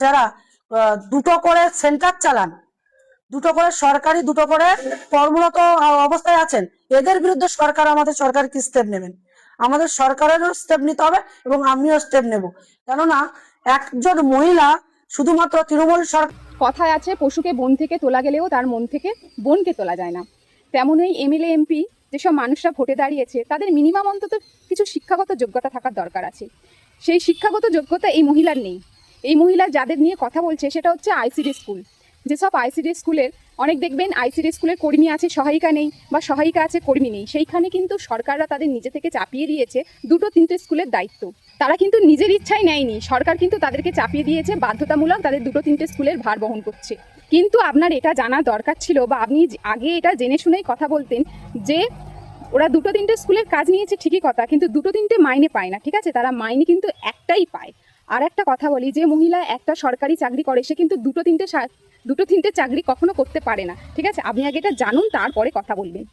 যারা দুটো করে সেন্টার চালান, দুটো করে সরকারি, দুটো করে কর্মরত অবস্থায় আছেন, এদের বিরুদ্ধে আমাদের সরকার কি স্টেপ নেবেন? আমাদের সরকারেরও স্টেপ নিতে হবে এবং আমিও স্টেপ নেব। কেননা একজন মহিলা শুধুমাত্র তৃণমূল সরকার, কথায় আছে পশুকে বন থেকে তোলা গেলেও তার মন থেকে বনকে তোলা যায় না। তেমনই এমএলএ এমপি যেসব মানুষরা ভোটে দাঁড়িয়েছে তাদের মিনিমাম অন্তত কিছু শিক্ষাগত যোগ্যতা থাকার দরকার আছে। সেই শিক্ষাগত যোগ্যতা এই মহিলার নেই। এই মহিলা যাদের নিয়ে কথা বলছে সেটা হচ্ছে আইসিডি স্কুল। যেসব আইসিডি স্কুলের অনেক দেখবেন আইসিডি স্কুলের কর্মী আছে, সহায়িকা নেই, বা সহায়িকা আছে কর্মী নেই। সেইখানে কিন্তু সরকাররা তাদের নিজে থেকে চাপিয়ে দিয়েছে দুটো তিনটে স্কুলের দায়িত্ব। তারা কিন্তু নিজের ইচ্ছায় নেয়নি, সরকার কিন্তু তাদেরকে চাপিয়ে দিয়েছে, বাধ্যতামূলক তাদের দুটো তিনটে স্কুলের ভার বহন করছে। কিন্তু আপনার এটা জানা দরকার ছিল, বা আপনি আগে এটা জেনে শুনেই কথা বলতেন যে ওরা দুটো তিনটে স্কুলের কাজ নিয়েছে ঠিকই কথা, কিন্তু দুটো তিনটে মাইনে পায় না। ঠিক আছে, তারা মাইনে কিন্তু একটাই পায়। আর একটা কথা বলি, যে মহিলা একটা সরকারি চাকরি করে সে কিন্তু দুটো তিনটে চাকরি কখনো করতে পারে না। ঠিক আছে, আপনি আগে এটা জানুন, তারপরে কথা বলবেন।